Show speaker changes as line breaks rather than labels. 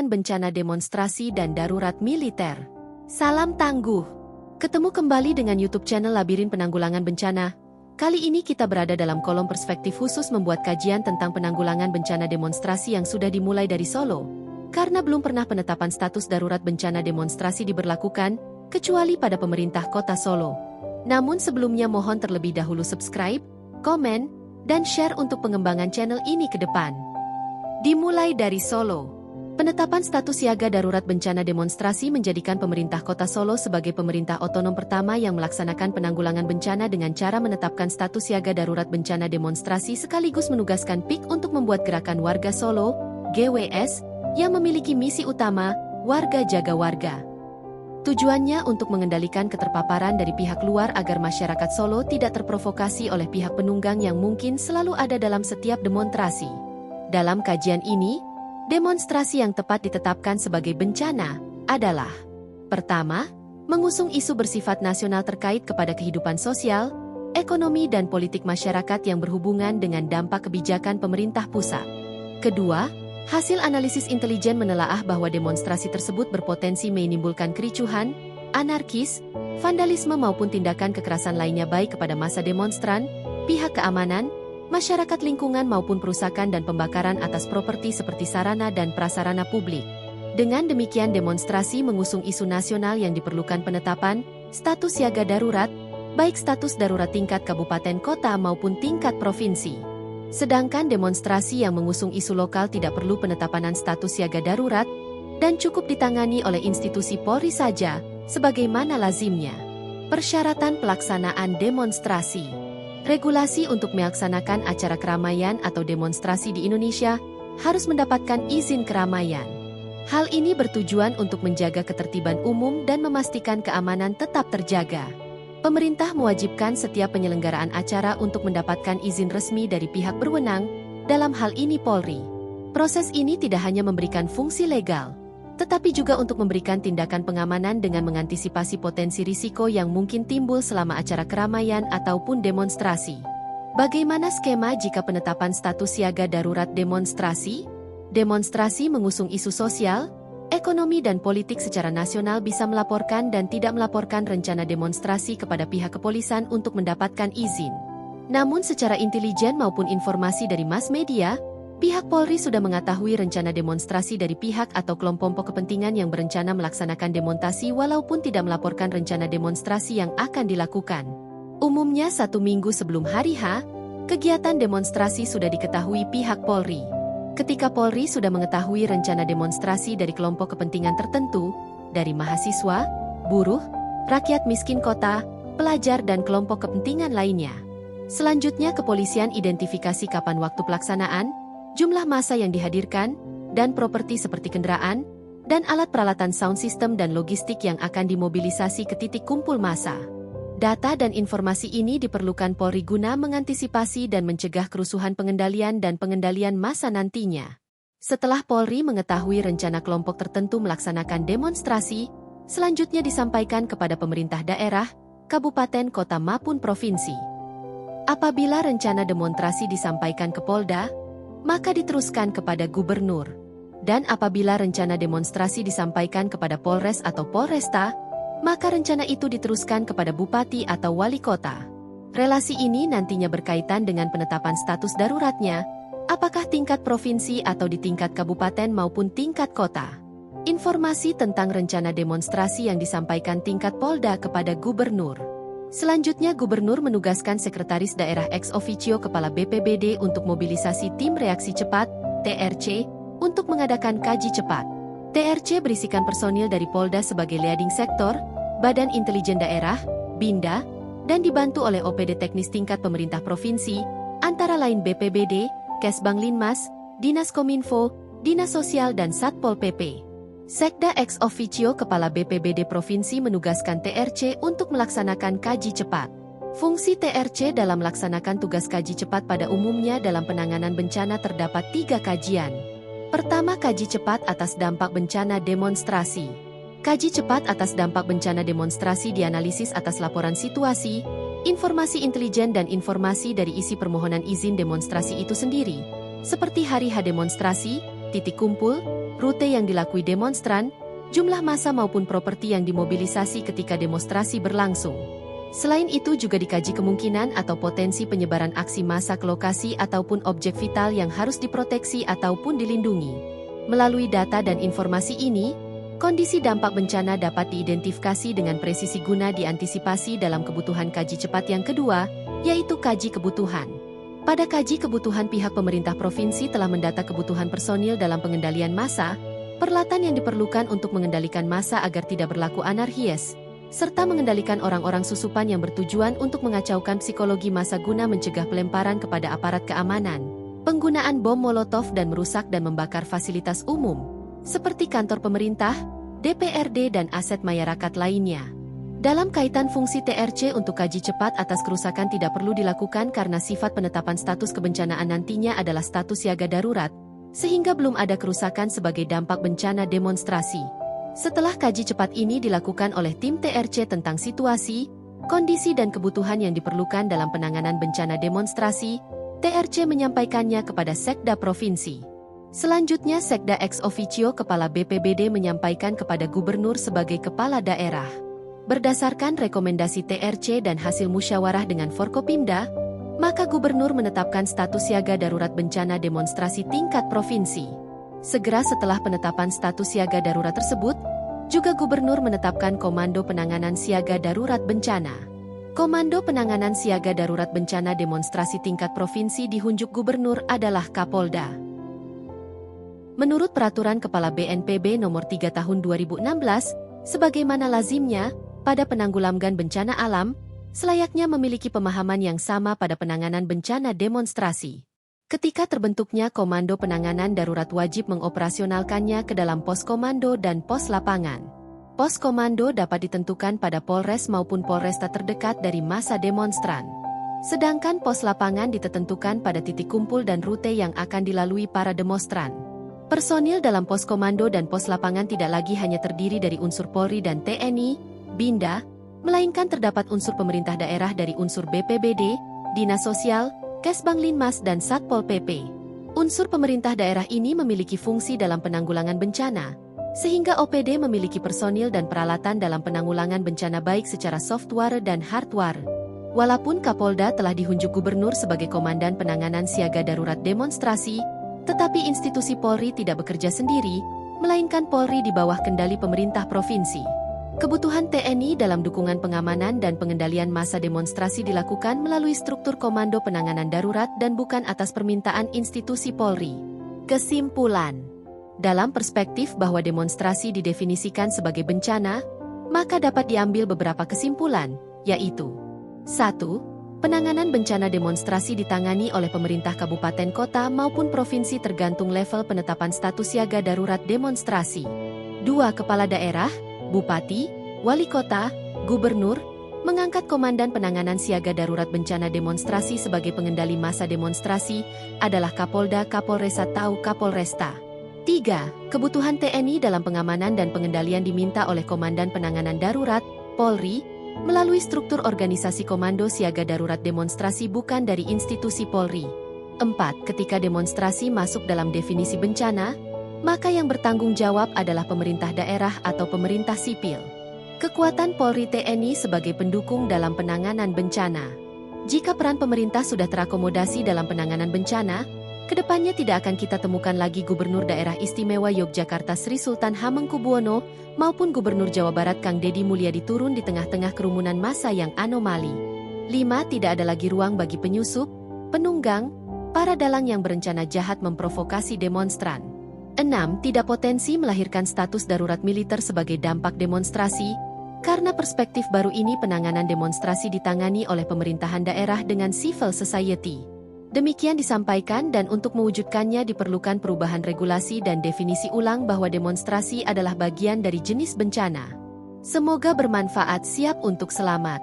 bencana demonstrasi dan darurat militer. Salam tangguh. Ketemu kembali dengan YouTube channel Labirin Penanggulangan Bencana. Kali ini kita berada dalam kolom perspektif khusus membuat kajian tentang penanggulangan bencana demonstrasi yang sudah dimulai dari Solo. Karena belum pernah penetapan status darurat bencana demonstrasi diberlakukan, kecuali pada pemerintah kota Solo. Namun sebelumnya mohon terlebih dahulu subscribe, komen, dan share untuk pengembangan channel ini ke depan. Dimulai dari Solo. Penetapan status siaga darurat bencana demonstrasi menjadikan pemerintah kota Solo sebagai pemerintah otonom pertama yang melaksanakan penanggulangan bencana dengan cara menetapkan status siaga darurat bencana demonstrasi sekaligus menugaskan PIK untuk membuat gerakan warga Solo, GWS, yang memiliki misi utama, warga jaga warga. Tujuannya untuk mengendalikan keterpaparan dari pihak luar agar masyarakat Solo tidak terprovokasi oleh pihak penunggang yang mungkin selalu ada dalam setiap demonstrasi. Dalam kajian ini, demonstrasi yang tepat ditetapkan sebagai bencana adalah: pertama, mengusung isu bersifat nasional terkait kepada kehidupan sosial, ekonomi dan politik masyarakat yang berhubungan dengan dampak kebijakan pemerintah pusat. Kedua, hasil analisis intelijen menelaah bahwa demonstrasi tersebut berpotensi menimbulkan kericuhan, anarkis, vandalisme maupun tindakan kekerasan lainnya baik kepada massa demonstran, pihak keamanan, masyarakat lingkungan maupun perusakan dan pembakaran atas properti seperti sarana dan prasarana publik. Dengan demikian demonstrasi mengusung isu nasional yang diperlukan penetapan status siaga darurat, baik status darurat tingkat kabupaten kota maupun tingkat provinsi. Sedangkan demonstrasi yang mengusung isu lokal tidak perlu penetapan status siaga darurat dan cukup ditangani oleh institusi Polri saja, sebagaimana lazimnya. Persyaratan pelaksanaan demonstrasi. Regulasi untuk melaksanakan acara keramaian atau demonstrasi di Indonesia harus mendapatkan izin keramaian. Hal ini bertujuan untuk menjaga ketertiban umum dan memastikan keamanan tetap terjaga. Pemerintah mewajibkan setiap penyelenggaraan acara untuk mendapatkan izin resmi dari pihak berwenang, dalam hal ini Polri. Proses ini tidak hanya memberikan fungsi legal, tetapi juga untuk memberikan tindakan pengamanan dengan mengantisipasi potensi risiko yang mungkin timbul selama acara keramaian ataupun demonstrasi. Bagaimana skema jika penetapan status siaga darurat demonstrasi? Demonstrasi mengusung isu sosial, ekonomi dan politik secara nasional bisa melaporkan dan tidak melaporkan rencana demonstrasi kepada pihak kepolisian untuk mendapatkan izin. Namun secara intelijen maupun informasi dari mass media, pihak Polri sudah mengetahui rencana demonstrasi dari pihak atau kelompok kepentingan yang berencana melaksanakan demonstrasi walaupun tidak melaporkan rencana demonstrasi yang akan dilakukan. Umumnya 1 minggu sebelum hari H, kegiatan demonstrasi sudah diketahui pihak Polri. Ketika Polri sudah mengetahui rencana demonstrasi dari kelompok kepentingan tertentu, dari mahasiswa, buruh, rakyat miskin kota, pelajar dan kelompok kepentingan lainnya. Selanjutnya kepolisian identifikasi kapan waktu pelaksanaan, jumlah massa yang dihadirkan, dan properti seperti kendaraan, dan alat peralatan sound system dan logistik yang akan dimobilisasi ke titik kumpul massa. Data dan informasi ini diperlukan Polri guna mengantisipasi dan mencegah kerusuhan pengendalian dan pengendalian massa nantinya. Setelah Polri mengetahui rencana kelompok tertentu melaksanakan demonstrasi, selanjutnya disampaikan kepada pemerintah daerah, kabupaten, kota maupun provinsi. Apabila rencana demonstrasi disampaikan ke Polda, maka diteruskan kepada gubernur. Dan apabila rencana demonstrasi disampaikan kepada Polres atau Polresta, maka rencana itu diteruskan kepada bupati atau wali kota. Relasi ini nantinya berkaitan dengan penetapan status daruratnya, apakah tingkat provinsi atau di tingkat kabupaten maupun tingkat kota. Informasi tentang rencana demonstrasi yang disampaikan tingkat Polda kepada gubernur. Selanjutnya gubernur menugaskan sekretaris daerah ex officio kepala BPBD untuk mobilisasi tim reaksi cepat, TRC, untuk mengadakan kaji cepat. TRC berisikan personil dari Polda sebagai leading sektor, Badan Intelijen Daerah, BINDA, dan dibantu oleh OPD teknis tingkat pemerintah provinsi, antara lain BPBD, Kesbang Linmas, Dinas Kominfo, Dinas Sosial dan Satpol PP. Sekda ex officio kepala BPBD provinsi menugaskan TRC untuk melaksanakan kaji cepat. Fungsi TRC dalam melaksanakan tugas kaji cepat pada umumnya dalam penanganan bencana terdapat 3 kajian. Pertama, kaji cepat atas dampak bencana demonstrasi. Kaji cepat atas dampak bencana demonstrasi dianalisis atas laporan situasi, informasi intelijen dan informasi dari isi permohonan izin demonstrasi itu sendiri, seperti hari H demonstrasi, titik kumpul, rute yang dilakui demonstran, jumlah massa maupun properti yang dimobilisasi ketika demonstrasi berlangsung. Selain itu juga dikaji kemungkinan atau potensi penyebaran aksi massa ke lokasi ataupun objek vital yang harus diproteksi ataupun dilindungi. Melalui data dan informasi ini, kondisi dampak bencana dapat diidentifikasi dengan presisi guna diantisipasi dalam kebutuhan kaji cepat yang kedua, yaitu kaji kebutuhan. Pada kaji kebutuhan, pihak pemerintah provinsi telah mendata kebutuhan personil dalam pengendalian massa, peralatan yang diperlukan untuk mengendalikan massa agar tidak berlaku anarkis, serta mengendalikan orang-orang susupan yang bertujuan untuk mengacaukan psikologi massa guna mencegah pelemparan kepada aparat keamanan, penggunaan bom molotov dan merusak dan membakar fasilitas umum, seperti kantor pemerintah, DPRD dan aset masyarakat lainnya. Dalam kaitan fungsi TRC untuk kaji cepat atas kerusakan tidak perlu dilakukan karena sifat penetapan status kebencanaan nantinya adalah status siaga darurat, sehingga belum ada kerusakan sebagai dampak bencana demonstrasi. Setelah kaji cepat ini dilakukan oleh tim TRC tentang situasi, kondisi dan kebutuhan yang diperlukan dalam penanganan bencana demonstrasi, TRC menyampaikannya kepada Sekda Provinsi. Selanjutnya Sekda ex officio Kepala BPBD menyampaikan kepada Gubernur sebagai Kepala Daerah. Berdasarkan rekomendasi TRC dan hasil musyawarah dengan Forkopimda, maka Gubernur menetapkan status siaga darurat bencana demonstrasi tingkat provinsi. Segera setelah penetapan status siaga darurat tersebut, juga Gubernur menetapkan Komando Penanganan Siaga Darurat Bencana. Komando Penanganan Siaga Darurat Bencana demonstrasi tingkat provinsi dihunjuk Gubernur adalah Kapolda. Menurut Peraturan Kepala BNPB Nomor 3 Tahun 2016, sebagaimana lazimnya, pada penanggulangan bencana alam, selayaknya memiliki pemahaman yang sama pada penanganan bencana demonstrasi. Ketika terbentuknya Komando Penanganan Darurat wajib mengoperasionalkannya ke dalam pos komando dan pos lapangan. Pos komando dapat ditentukan pada Polres maupun Polresta terdekat dari massa demonstran. Sedangkan pos lapangan ditentukan pada titik kumpul dan rute yang akan dilalui para demonstran. Personil dalam pos komando dan pos lapangan tidak lagi hanya terdiri dari unsur Polri dan TNI, Binda, melainkan terdapat unsur pemerintah daerah dari unsur BPBD, Dinas Sosial, Kesbanglinmas dan Satpol PP. Unsur pemerintah daerah ini memiliki fungsi dalam penanggulangan bencana, sehingga OPD memiliki personil dan peralatan dalam penanggulangan bencana baik secara software dan hardware. Walaupun Kapolda telah dihunjuk Gubernur sebagai Komandan Penanganan Siaga Darurat Demonstrasi, tetapi institusi Polri tidak bekerja sendiri, melainkan Polri di bawah kendali pemerintah provinsi. Kebutuhan TNI dalam dukungan pengamanan dan pengendalian massa demonstrasi dilakukan melalui struktur Komando Penanganan Darurat dan bukan atas permintaan institusi Polri. Kesimpulan: dalam perspektif bahwa demonstrasi didefinisikan sebagai bencana, maka dapat diambil beberapa kesimpulan, yaitu 1. Penanganan bencana demonstrasi ditangani oleh pemerintah kabupaten kota maupun provinsi tergantung level penetapan status siaga darurat demonstrasi. 2. Kepala daerah, Bupati, Wali Kota, Gubernur, mengangkat Komandan Penanganan Siaga Darurat Bencana Demonstrasi sebagai pengendali massa demonstrasi adalah Kapolda, Kapolres atau Kapolresta. 3. Kebutuhan TNI dalam pengamanan dan pengendalian diminta oleh Komandan Penanganan Darurat, Polri, melalui struktur organisasi Komando Siaga Darurat Demonstrasi bukan dari institusi Polri. 4. Ketika demonstrasi masuk dalam definisi bencana, maka yang bertanggung jawab adalah pemerintah daerah atau pemerintah sipil. Kekuatan Polri TNI sebagai pendukung dalam penanganan bencana. Jika peran pemerintah sudah terakomodasi dalam penanganan bencana, kedepannya tidak akan kita temukan lagi Gubernur Daerah Istimewa Yogyakarta Sri Sultan Hamengkubuwono maupun Gubernur Jawa Barat Kang Deddy Mulyadi turun di tengah-tengah kerumunan massa yang anomali. 5. Tidak ada lagi ruang bagi penyusup, penunggang, para dalang yang berencana jahat memprovokasi demonstran. 6. Tidak potensi melahirkan status darurat militer sebagai dampak demonstrasi, karena perspektif baru ini penanganan demonstrasi ditangani oleh pemerintahan daerah dengan civil society. Demikian disampaikan dan untuk mewujudkannya diperlukan perubahan regulasi dan definisi ulang bahwa demonstrasi adalah bagian dari jenis bencana. Semoga bermanfaat. Siap untuk selamat.